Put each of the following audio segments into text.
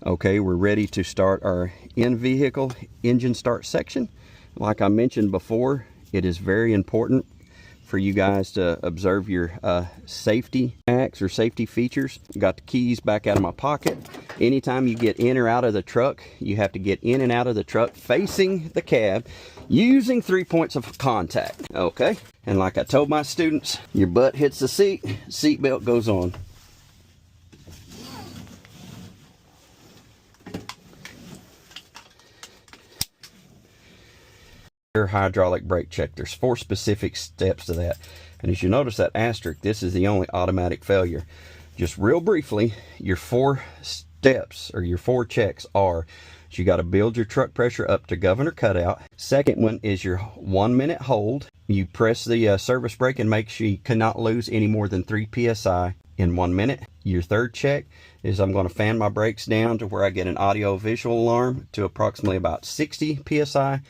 Okay, we're ready to start our in-vehicle engine start section. Like I mentioned before, it is very important for you guys to observe your safety acts or safety features. Got the keys back out of my pocket. Anytime you get in or out of the truck, you have to get in and out of the truck facing the cab using 3 points of contact. Okay, and like I told my students, your butt hits the seat, seatbelt goes on. Hydraulic brake check. There's 4 specific steps to that, and as you notice that asterisk, this is the only automatic failure. Just real briefly, your 4 steps or your 4 checks are: you got to build your truck pressure up to governor cutout. Second one is your 1 minute hold. You press the service brake and make sure you cannot lose any more than 3 psi in 1 minute. Your third check is I'm going to fan my brakes down to where I get an audio visual alarm to approximately about 60 psi.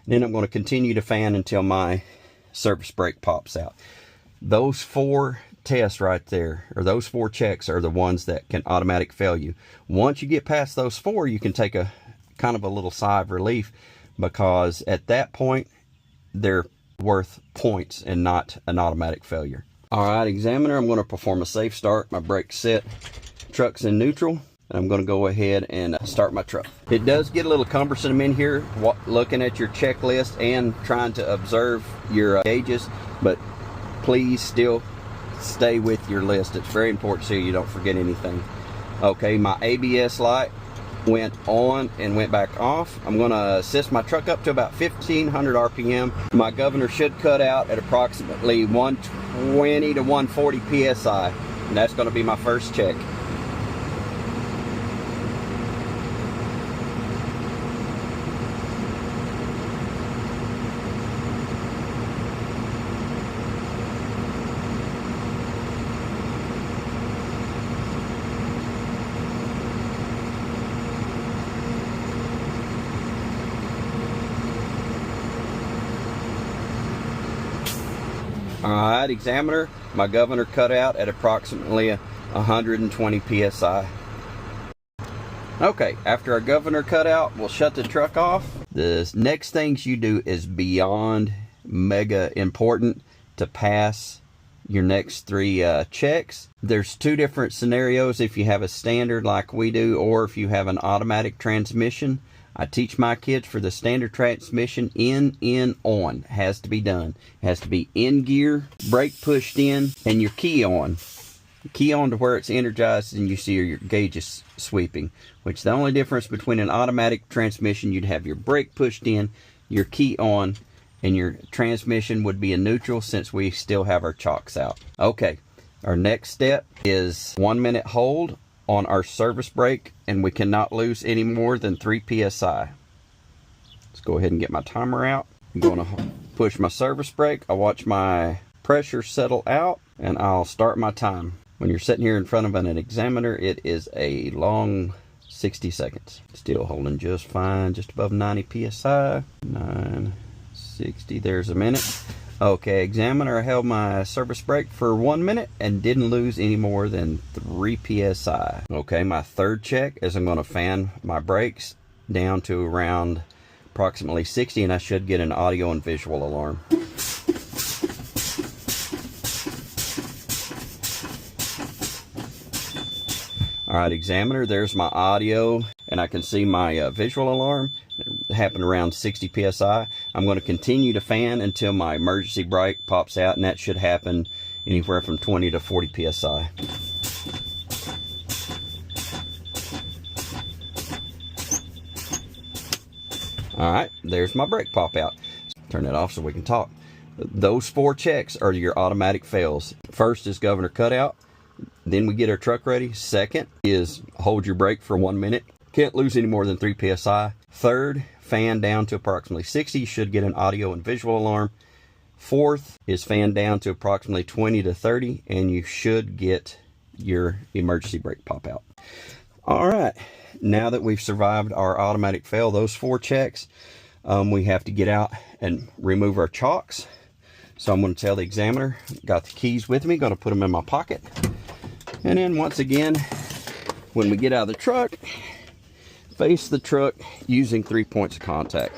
Then I'm going to continue to fan until my service brake pops out. Those 4 tests right there, or those 4 checks, are the ones that can automatic fail you. Once you get past those 4, you can take a kind of a little sigh of relief, because at that point they're worth points and not an automatic failure. All right, examiner, I'm going to perform a safe start. My brake's set, truck's in neutral. I'm going to go ahead and start my truck. It does get a little cumbersome in here looking at your checklist and trying to observe your gauges, but please still stay with your list. It's very important so you don't forget anything. Okay, my ABS light went on and went back off. I'm going to assist my truck up to about 1500 RPM. My governor should cut out at approximately 120 to 140 PSI, and that's going to be my first check. Alright, examiner, my governor cut out at approximately 120 psi. Okay, after our governor cut out, we'll shut the truck off. The next things you do is beyond mega important to pass your next 3 checks. There's 2 different scenarios if you have a standard like we do, or if you have an automatic transmission. I teach my kids for the standard transmission, in, on. Has to be done. It has to be in gear, brake pushed in, and your key on. Key on to where it's energized and you see your gauges sweeping. Which the only difference between an automatic transmission, you'd have your brake pushed in, your key on, and your transmission would be in neutral since we still have our chocks out. Okay, our next step is 1 minute hold on our service brake, and we cannot lose any more than 3 psi. Let's go ahead and get my timer out. I'm going to push my service brake. I'll watch my pressure settle out, and I'll start my time. When you're sitting here in front of an examiner, it is a long 60 seconds. Still holding just fine, just above 90 psi. 960, there's a minute. Okay, examiner, I held my service brake for 1 minute and didn't lose any more than 3 psi. Okay, my third check is I'm going to fan my brakes down to around approximately 60, and I should get an audio and visual alarm. All right, examiner, there's my audio, and I can see my visual alarm. It happened around 60 psi. I'm going to continue to fan until my emergency brake pops out, and that should happen anywhere from 20 to 40 psi. All right, there's my brake pop out. Turn that off so we can talk. Those 4 checks are your automatic fails. First is governor cutout. Then we get our truck ready. Second is hold your brake for 1 minute. Can't lose any more than 3 psi. Third, fan down to approximately 60. You should get an audio and visual alarm. Fourth is fan down to approximately 20 to 30, and you should get your emergency brake pop out. All right, now that we've survived our automatic fail, those 4 checks, we have to get out and remove our chocks. So I'm going to tell the examiner, got the keys with me, going to put them in my pocket. And then once again, when we get out of the truck, face the truck using 3 points of contact.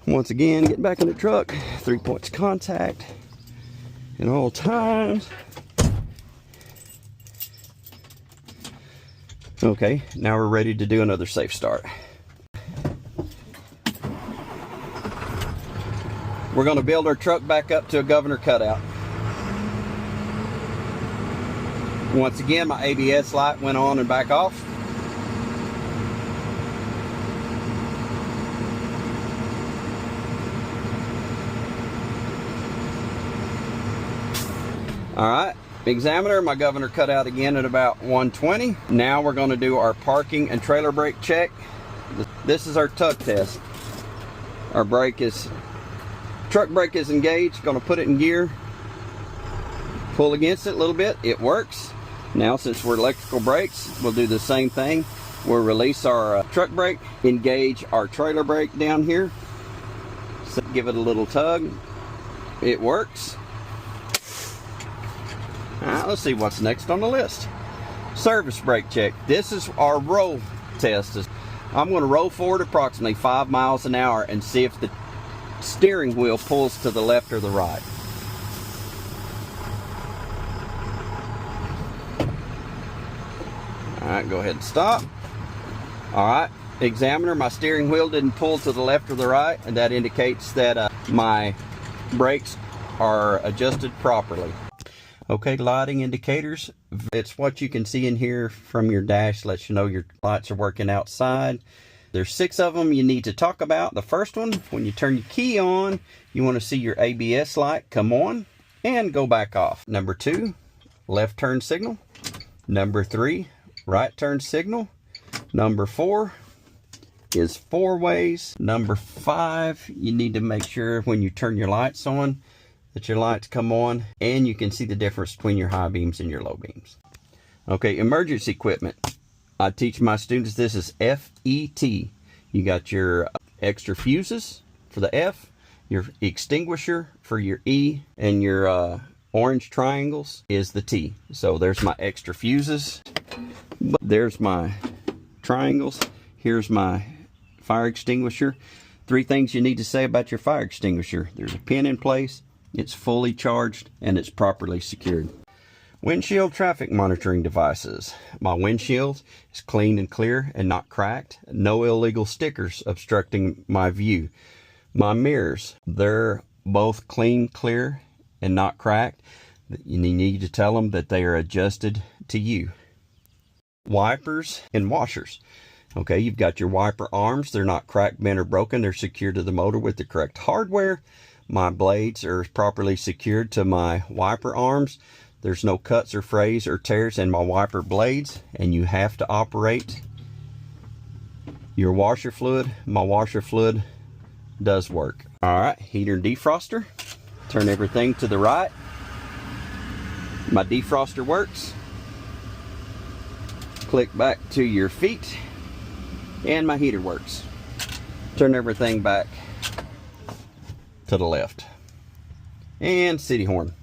Once again, get back in the truck, 3 points of contact at all times. Okay, now we're ready to do another safe start. We're going to build our truck back up to a governor cutout. Once again, my ABS light went on and back off. All right. Examiner, my governor cut out again at about 120. Now we're going to do our parking and trailer brake check. This is our tug test. Our truck brake is engaged. Going to put it in gear. Pull against it a little bit. It works. Now, since we're electrical brakes, we'll do the same thing. We'll release our truck brake, engage our trailer brake down here. So give it a little tug. It works. Let's see what's next on the list. Service brake check. This is our roll test. I'm going to roll forward approximately 5 miles an hour and see if the steering wheel pulls to the left or the right. Alright, go ahead and stop. Alright, examiner, my steering wheel didn't pull to the left or the right, and that indicates that my brakes are adjusted properly. Okay, lighting indicators. It's what you can see in here from your dash. Lets you know your lights are working outside. There's 6 of them you need to talk about. The first one, when you turn your key on, you want to see your ABS light come on and go back off. Number 2, left turn signal. Number 3, right turn signal. Number 4 is 4 ways. Number 5, you need to make sure when you turn your lights on that your lights come on and you can see the difference between your high beams and your low beams. Okay, emergency equipment. I teach my students this is FET. You got your extra fuses for the F, your extinguisher for your E, and your orange triangles is the T. So there's my extra fuses. There's my triangles. Here's my fire extinguisher. 3 things you need to say about your fire extinguisher. There's a pin in place, it's fully charged, and it's properly secured. Windshield traffic monitoring devices. My windshield is clean and clear and not cracked. No illegal stickers obstructing my view. My mirrors, they're both clean, clear, and not cracked. You need to tell them that they are adjusted to you. Wipers and washers. Okay, you've got your wiper arms. They're not cracked, bent, or broken. They're secured to the motor with the correct hardware. My blades are properly secured to my wiper arms. There's no cuts or frays or tears in my wiper blades, and you have to operate your washer fluid. My washer fluid does work. All right, heater and defroster. Turn everything to the right. My defroster works. Click back to your feet, and my heater works. Turn everything back to the left. And city horn.